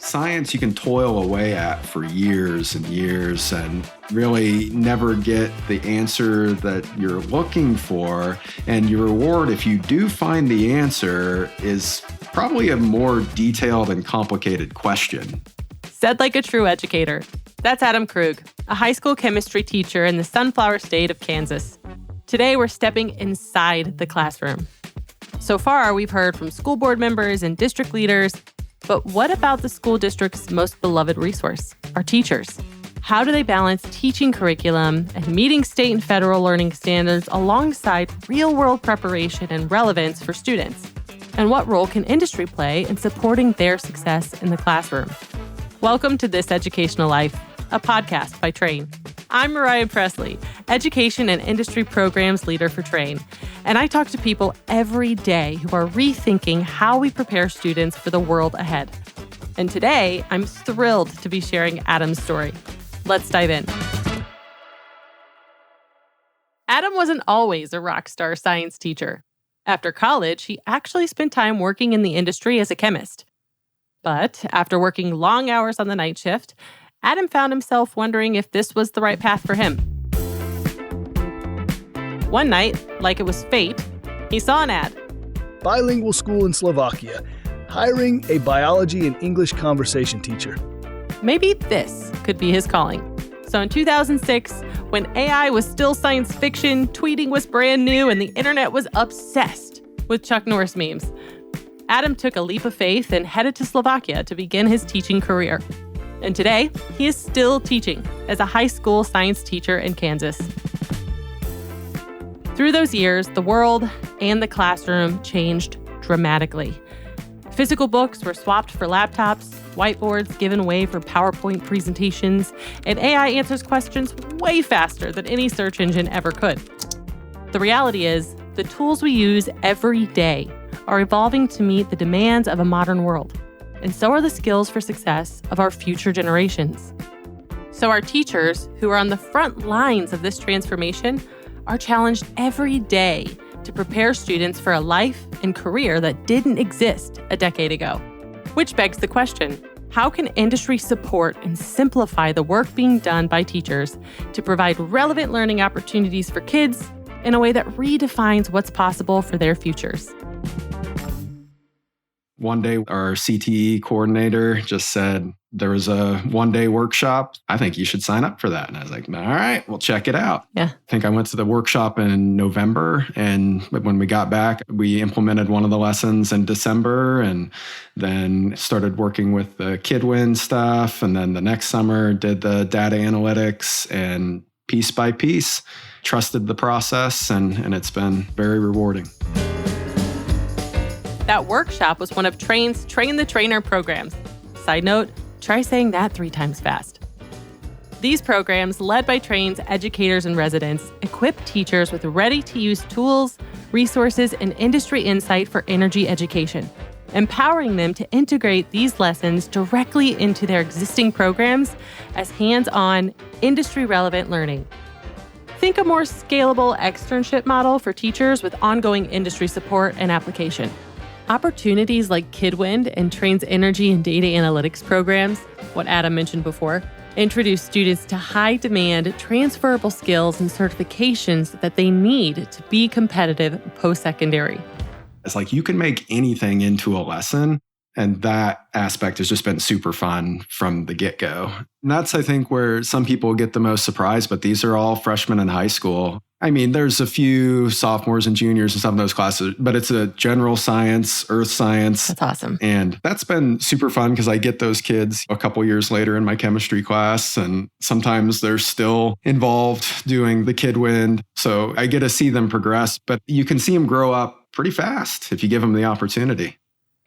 Science you can toil away at for years and years and really never get the answer that you're looking for. And your reward, if you do find the answer, is probably a more detailed and complicated question. Said like a true educator. That's Adam Krug, a high school chemistry teacher in the sunflower state of Kansas. Today, we're stepping inside the classroom. So far, we've heard from school board members and district leaders. But what about the school district's most beloved resource, our teachers? How do they balance teaching curriculum and meeting state and federal learning standards alongside real-world preparation and relevance for students? And what role can industry play in supporting their success in the classroom? Welcome to This Educational Life, a podcast by Trane. I'm Mariah Presley, Education and Industry Programs Leader for Trane, and I talk to people every day who are rethinking how we prepare students for the world ahead. And today, I'm thrilled to be sharing Adam's story. Let's dive in. Adam wasn't always a rock star science teacher. After college, he actually spent time working in the industry as a chemist. But after working long hours on the night shift, Adam found himself wondering if this was the right path for him. One night, like it was fate, he saw an ad. Bilingual school in Slovakia, hiring a biology and English conversation teacher. Maybe this could be his calling. So in 2006, when AI was still science fiction, tweeting was brand new, and the internet was obsessed with Chuck Norris memes, Adam took a leap of faith and headed to Slovakia to begin his teaching career. And today, he is still teaching as a high school science teacher in Kansas. Through those years, the world and the classroom changed dramatically. Physical books were swapped for laptops, whiteboards given way for PowerPoint presentations, and AI answers questions way faster than any search engine ever could. The reality is, the tools we use every day are evolving to meet the demands of a modern world. And so are the skills for success of our future generations. So our teachers, who are on the front lines of this transformation, are challenged every day to prepare students for a life and career that didn't exist a decade ago. Which begs the question, how can industry support and simplify the work being done by teachers to provide relevant learning opportunities for kids in a way that redefines what's possible for their futures? One day, our CTE coordinator just said, there was a one-day workshop. I think you should sign up for that. And I was like, all right, we'll check it out. Yeah. I think I went to the workshop in November. And when we got back, we implemented one of the lessons in December and then started working with the KidWin stuff. And then the next summer did the data analytics and piece by piece, trusted the process. And it's been very rewarding. That workshop was one of Trane's Train the Trainer programs. Side note, try saying that 3 times fast. These programs, led by Trane's educators and residents, equip teachers with ready-to-use tools, resources, and industry insight for energy education, empowering them to integrate these lessons directly into their existing programs as hands-on, industry-relevant learning. Think a more scalable externship model for teachers with ongoing industry support and application. Opportunities like KidWin and Trane's energy and data analytics programs, what Adam mentioned before, introduce students to high-demand, transferable skills and certifications that they need to be competitive post-secondary. It's like you can make anything into a lesson. And that aspect has just been super fun from the get-go. And that's, I think, where some people get the most surprise, but these are all freshmen in high school. I mean, there's a few sophomores and juniors in some of those classes, but it's a general science, earth science. That's awesome. And that's been super fun because I get those kids a couple years later in my chemistry class, and sometimes they're still involved doing the KidWin. So I get to see them progress, but you can see them grow up pretty fast if you give them the opportunity.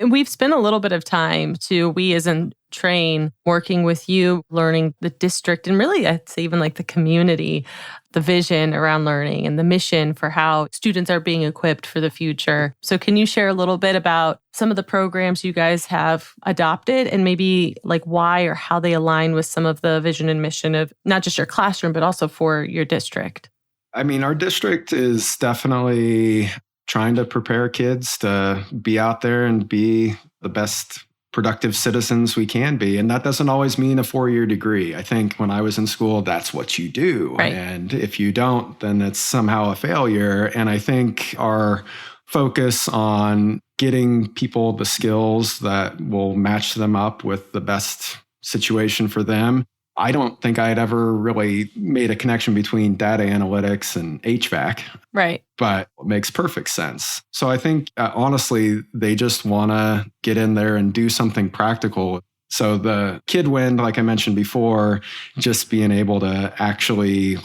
And we've spent a little bit of time we as in Trane, working with you, learning the district, and really I'd say even like the community, the vision around learning and the mission for how students are being equipped for the future. So can you share a little bit about some of the programs you guys have adopted and maybe like why or how they align with some of the vision and mission of not just your classroom, but also for your district? I mean, our district is definitely trying to prepare kids to be out there and be the best productive citizens we can be. And that doesn't always mean a 4-year degree. I think when I was in school, that's what you do. Right. And if you don't, then it's somehow a failure. And I think our focus on getting people the skills that will match them up with the best situation for them. I don't think I had ever really made a connection between data analytics and HVAC. Right. But it makes perfect sense. So I think, honestly, they just want to get in there and do something practical. So the Kidwind, like I mentioned before, just being able to actually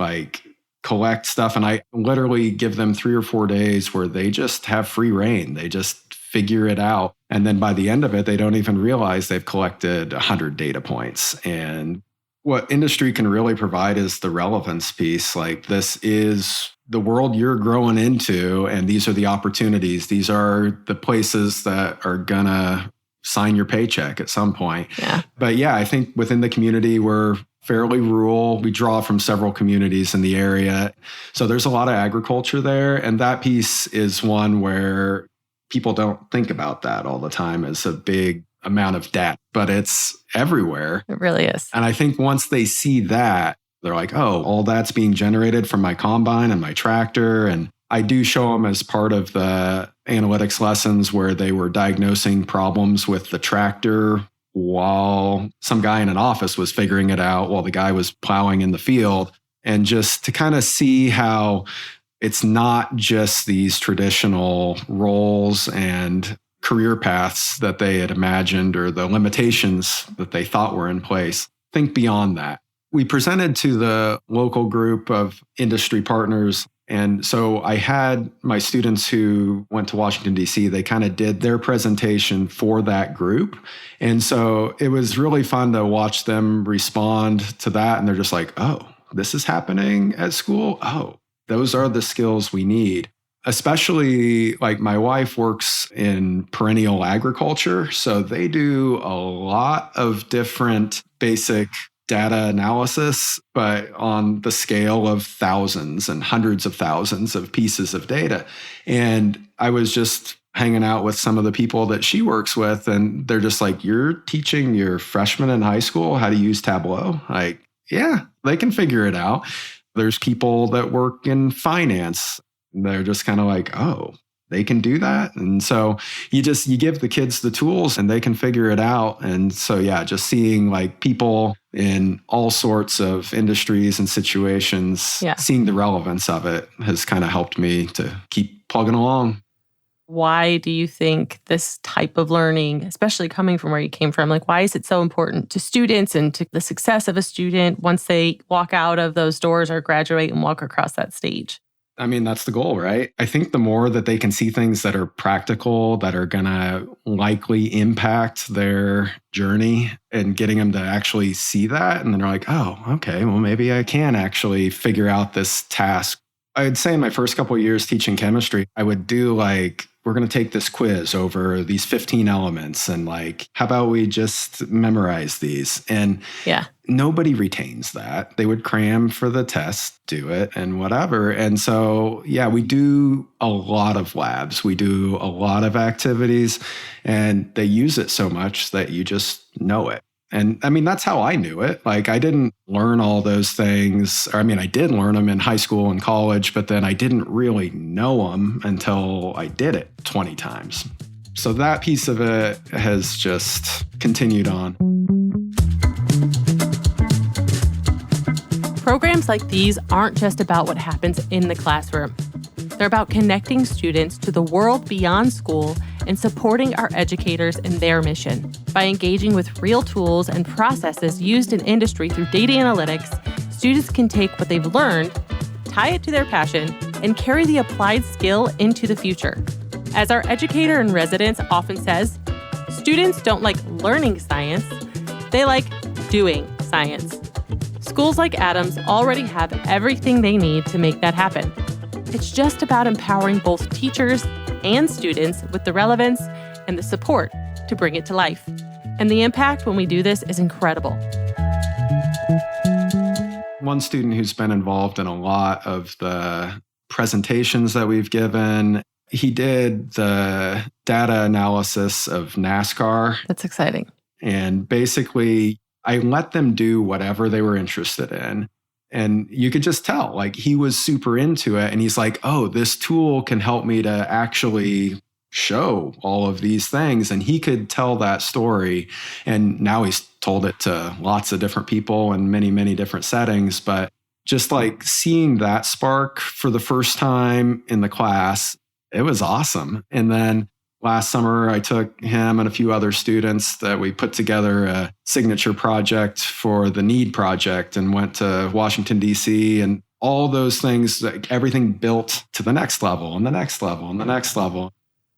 collect stuff. And I literally give them 3 or 4 days where they just have free reign. They just figure it out. And then by the end of it, they don't even realize they've collected 100 data points. And what industry can really provide is the relevance piece. Like, this is the world you're growing into, and these are the opportunities. These are the places that are going to sign your paycheck at some point. Yeah. But yeah, I think within the community, we're fairly rural. We draw from several communities in the area. So there's a lot of agriculture there. And that piece is one where people don't think about that all the time as a big amount of data, but it's everywhere. It really is. And I think once they see that, they're like, oh, all that's being generated from my combine and my tractor. And I do show them as part of the analytics lessons where they were diagnosing problems with the tractor while some guy in an office was figuring it out while the guy was plowing in the field. And just to kind of see how it's not just these traditional roles and career paths that they had imagined or the limitations that they thought were in place. Think beyond that. We presented to the local group of industry partners. And so I had my students who went to Washington, D.C., they kind of did their presentation for that group. And so it was really fun to watch them respond to that. And they're just like, oh, this is happening at school? Oh, those are the skills we need. Especially like my wife works in perennial agriculture. So they do a lot of different basic data analysis, but on the scale of thousands and hundreds of thousands of pieces of data. And I was just hanging out with some of the people that she works with, and they're just like, you're teaching your freshmen in high school how to use Tableau? Like, yeah, they can figure it out. There's people that work in finance. They're just kind of like, oh, they can do that. And so you give the kids the tools and they can figure it out. And so, yeah, just seeing like people in all sorts of industries and situations, seeing the relevance of it has kind of helped me to keep plugging along. Why do you think this type of learning, especially coming from where you came from, like why is it so important to students and to the success of a student once they walk out of those doors or graduate and walk across that stage? I mean, that's the goal, right? I think the more that they can see things that are practical, that are going to likely impact their journey and getting them to actually see that. And then they're like, oh, okay, well, maybe I can actually figure out this task. I'd say in my first couple of years teaching chemistry, I would do like, we're going to take this quiz over these 15 elements. And like, how about we just memorize these? And nobody retains that. They would cram for the test, do it and whatever. And so, yeah, we do a lot of labs. We do a lot of activities and they use it so much that you just know it. And I mean, that's how I knew it. Like, I didn't learn all those things. Or, I mean, I did learn them in high school and college, but then I didn't really know them until I did it 20 times. So that piece of it has just continued on. Programs like these aren't just about what happens in the classroom. They're about connecting students to the world beyond school and supporting our educators in their mission. By engaging with real tools and processes used in industry through data analytics, students can take what they've learned, tie it to their passion, and carry the applied skill into the future. As our educator in residence often says, students don't like learning science, they like doing science. Schools like Adam's already have everything they need to make that happen. It's just about empowering both teachers and students with the relevance and the support to bring it to life. And the impact when we do this is incredible. One student who's been involved in a lot of the presentations that we've given He did the data analysis of NASCAR. That's exciting. And basically, I let them do whatever they were interested in. And you could just tell, like, he was super into it. And he's like, oh, this tool can help me to actually show all of these things. And he could tell that story. And now he's told it to lots of different people in many, many different settings. But just like seeing that spark for the first time in the class, it was awesome. And then last summer, I took him and a few other students that we put together a signature project for the NEED project and went to Washington, D.C. and all those things, like everything built to the next level and the next level and the next level.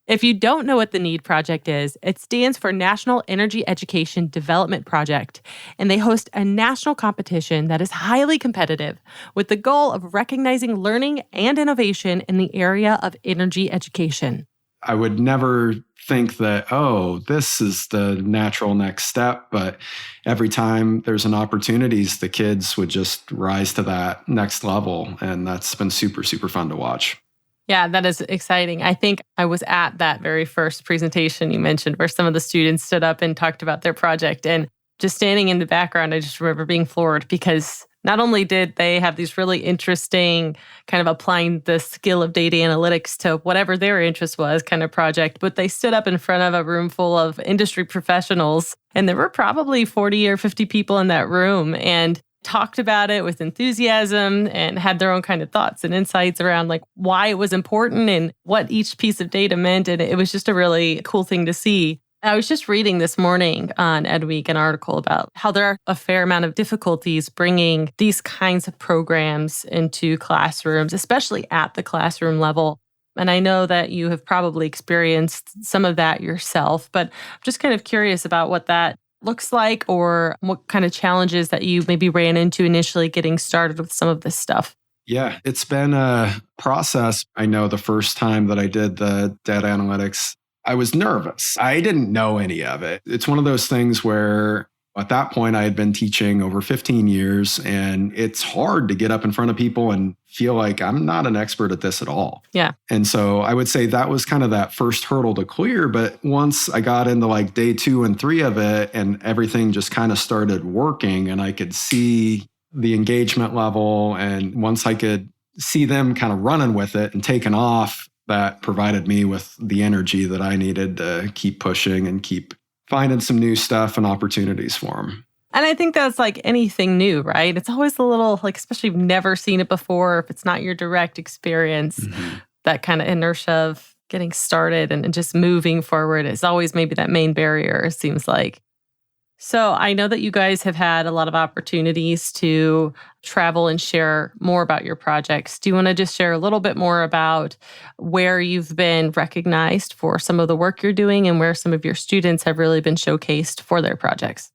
If you don't know what the NEED project is, it stands for National Energy Education Development Project, and they host a national competition that is highly competitive with the goal of recognizing learning and innovation in the area of energy education. I would never think that, oh, this is the natural next step, but every time there's an opportunities, the kids would just rise to that next level, and that's been super, super fun to watch. Yeah, that is exciting. I think I was at that very first presentation you mentioned where some of the students stood up and talked about their project. And just standing in the background, I just remember being floored because not only did they have these really interesting kind of applying the skill of data analytics to whatever their interest was kind of project, but they stood up in front of a room full of industry professionals. And there were probably 40 or 50 people in that room and talked about it with enthusiasm and had their own kind of thoughts and insights around like why it was important and what each piece of data meant. And it was just a really cool thing to see. I was just reading this morning on EdWeek an article about how there are a fair amount of difficulties bringing these kinds of programs into classrooms, especially at the classroom level. And I know that you have probably experienced some of that yourself, but I'm just kind of curious about what that looks like or what kind of challenges that you maybe ran into initially getting started with some of this stuff. Yeah, it's been a process. I know the first time that I did the data analytics, I was nervous. I didn't know any of it. It's one of those things where at that point I had been teaching over 15 years and it's hard to get up in front of people and feel like I'm not an expert at this at all. Yeah. And so I would say that was kind of that first hurdle to clear. But once I got into like day 2 and 3 of it and everything just kind of started working and I could see the engagement level, and once I could see them kind of running with it and taking off, that provided me with the energy that I needed to keep pushing and keep finding some new stuff and opportunities for them. And I think that's like anything new, right? It's always a little, like, especially if you've never seen it before, if it's not your direct experience, that kind of inertia of getting started and just moving forward is always maybe that main barrier, it seems like. So I know that you guys have had a lot of opportunities to travel and share more about your projects. Do you want to just share a little bit more about where you've been recognized for some of the work you're doing and where some of your students have really been showcased for their projects?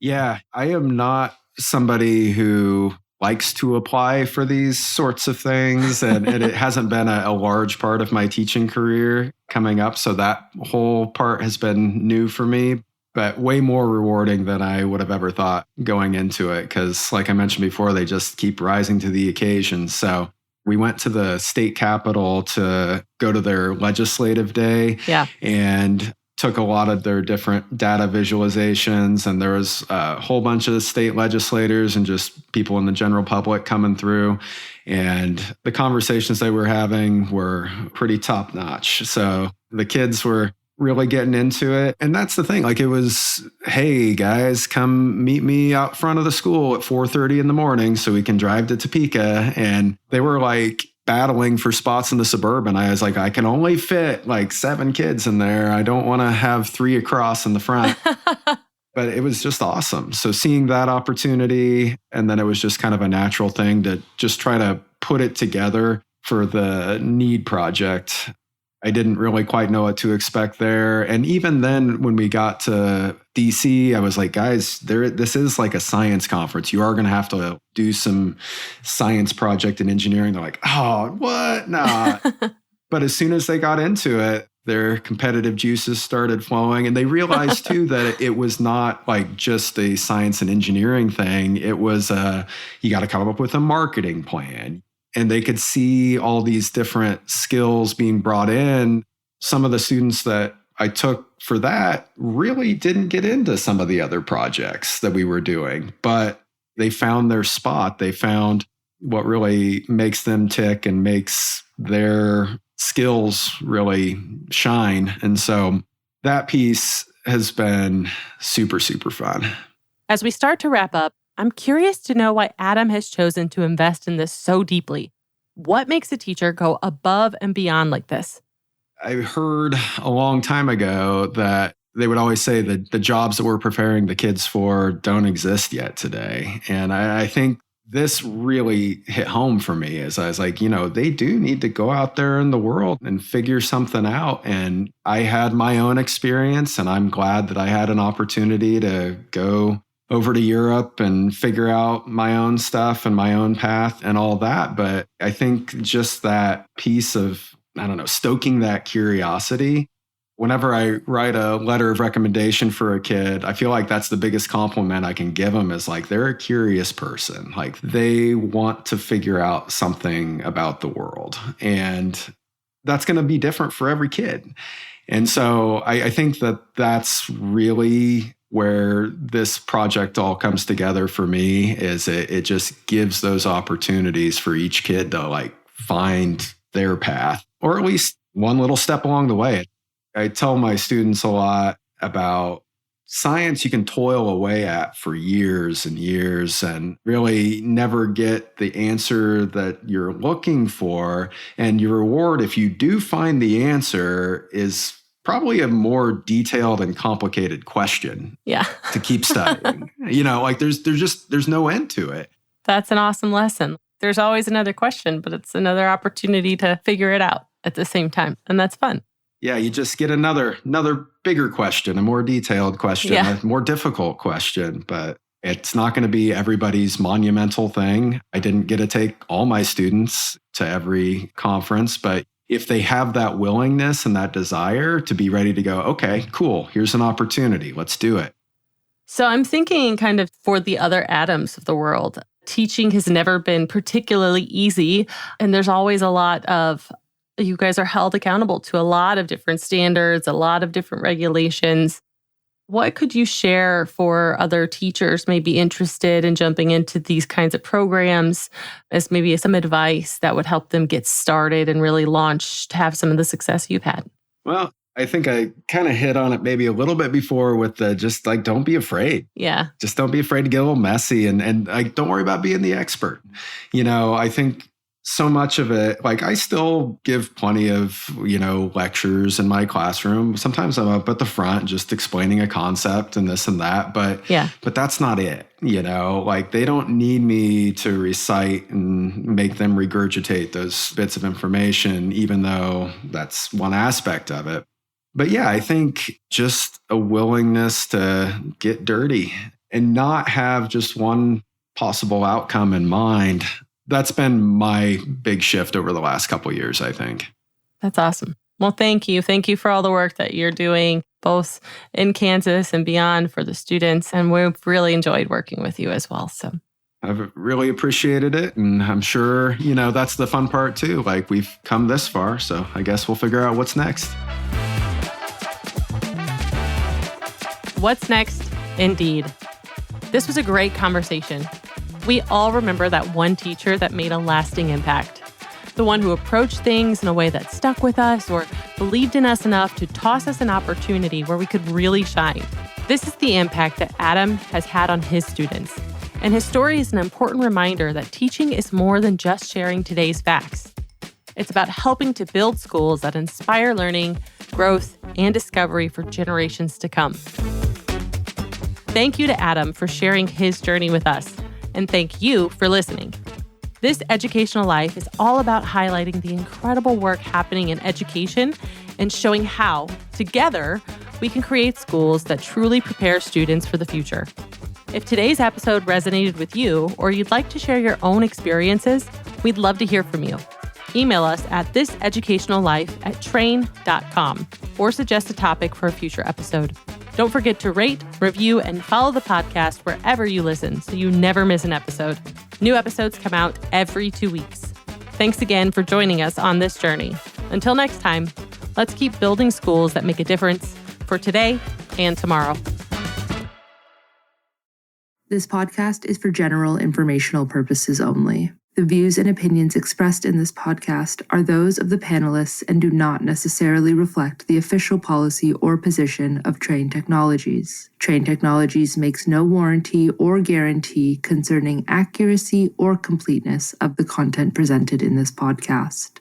Yeah, I am not somebody who likes to apply for these sorts of things. And it hasn't been a large part of my teaching career coming up. So that whole part has been new for me, but way more rewarding than I would have ever thought going into it. Because like I mentioned before, they just keep rising to the occasion. So we went to the state capitol to go to their legislative day. Yeah. And took a lot of their different data visualizations. And there was a whole bunch of state legislators and just people in the general public coming through. And the conversations they were having were pretty top notch. So the kids were really getting into it. And that's the thing. Like it was, hey guys, come meet me out front of the school at 4:30 in the morning so we can drive to Topeka. And they were like battling for spots in the Suburban. I was like, I can only fit like 7 kids in there. I don't want to have 3 across in the front. But it was just awesome. So seeing that opportunity, and then it was just kind of a natural thing to just try to put it together for the NEED project. I didn't really quite know what to expect there. And even then, when we got to DC, I was like, guys, this is like a science conference. You are going to have to do some science project in engineering. They're like, oh, what? Nah. But as soon as they got into it, their competitive juices started flowing. And they realized, too, that it was not like just a science and engineering thing. It was, you got to come up with a marketing plan. and they could see all these different skills being brought in. Some of the students that I took for that really didn't get into some of the other projects that we were doing, but they found their spot. They found what really makes them tick and makes their skills really shine. And so that piece has been super, super fun. As we start to wrap up, I'm curious to know why Adam has chosen to invest in this so deeply. What makes a teacher go above and beyond like this? I heard a long time ago that they would always say that the jobs that we're preparing the kids for don't exist yet today. And I think this really hit home for me as I was like, they do need to go out there in the world and figure something out. And I had my own experience, and I'm glad that I had an opportunity to go over to Europe and figure out my own stuff and my own path and all that. But I think just that piece of, stoking that curiosity. Whenever I write a letter of recommendation for a kid, I feel like that's the biggest compliment I can give them is like, they're a curious person. Like they want to figure out something about the world. And that's going to be different for every kid. And so I think that that's really where this project all comes together for me is it just gives those opportunities for each kid to like find their path, or at least one little step along the way. I tell my students a lot about science you can toil away at for years and years and really never get the answer that you're looking for. And your reward, if you do find the answer, is probably a more detailed and complicated question to keep studying. There's no end to it. That's an awesome lesson. There's always another question, but it's another opportunity to figure it out at the same time. And that's fun. Yeah, you just get another bigger question, a more detailed question, a more difficult question, but it's not going to be everybody's monumental thing. I didn't get to take all my students to every conference, but if they have that willingness and that desire to be ready to go, okay, cool, here's an opportunity, let's do it. So I'm thinking kind of for the other Adams of the world, teaching has never been particularly easy, and there's always a lot of you guys are held accountable to a lot of different standards, a lot of different regulations. What could you share for other teachers maybe interested in jumping into these kinds of programs as maybe some advice that would help them get started and really launch to have some of the success you've had? Well, I think I kind of hit on it maybe a little bit before with the just like, don't be afraid. Yeah. Just don't be afraid to get a little messy and like, don't worry about being the expert. I think so much of it, like I still give plenty of, lectures in my classroom. Sometimes I'm up at the front just explaining a concept and this and that, but that's not it. Like they don't need me to recite and make them regurgitate those bits of information, even though that's one aspect of it. But yeah, I think just a willingness to get dirty and not have just one possible outcome in mind. That's been my big shift over the last couple of years, I think. That's awesome. Well, thank you. Thank you for all the work that you're doing, both in Kansas and beyond for the students. And we've really enjoyed working with you as well. So I've really appreciated it. And I'm sure, that's the fun part too. Like we've come this far. So I guess we'll figure out what's next. What's next? Indeed. This was a great conversation. We all remember that one teacher that made a lasting impact. The one who approached things in a way that stuck with us or believed in us enough to toss us an opportunity where we could really shine. This is the impact that Adam has had on his students. And his story is an important reminder that teaching is more than just sharing today's facts. It's about helping to build schools that inspire learning, growth, and discovery for generations to come. Thank you to Adam for sharing his journey with us. And thank you for listening. This Educational Life is all about highlighting the incredible work happening in education and showing how, together, we can create schools that truly prepare students for the future. If today's episode resonated with you or you'd like to share your own experiences, we'd love to hear from you. Email us at thiseducationallife@trane.com or suggest a topic for a future episode. Don't forget to rate, review, and follow the podcast wherever you listen so you never miss an episode. New episodes come out every 2 weeks. Thanks again for joining us on this journey. Until next time, let's keep building schools that make a difference for today and tomorrow. This podcast is for general informational purposes only. The views and opinions expressed in this podcast are those of the panelists and do not necessarily reflect the official policy or position of Trane Technologies. Trane Technologies makes no warranty or guarantee concerning accuracy or completeness of the content presented in this podcast.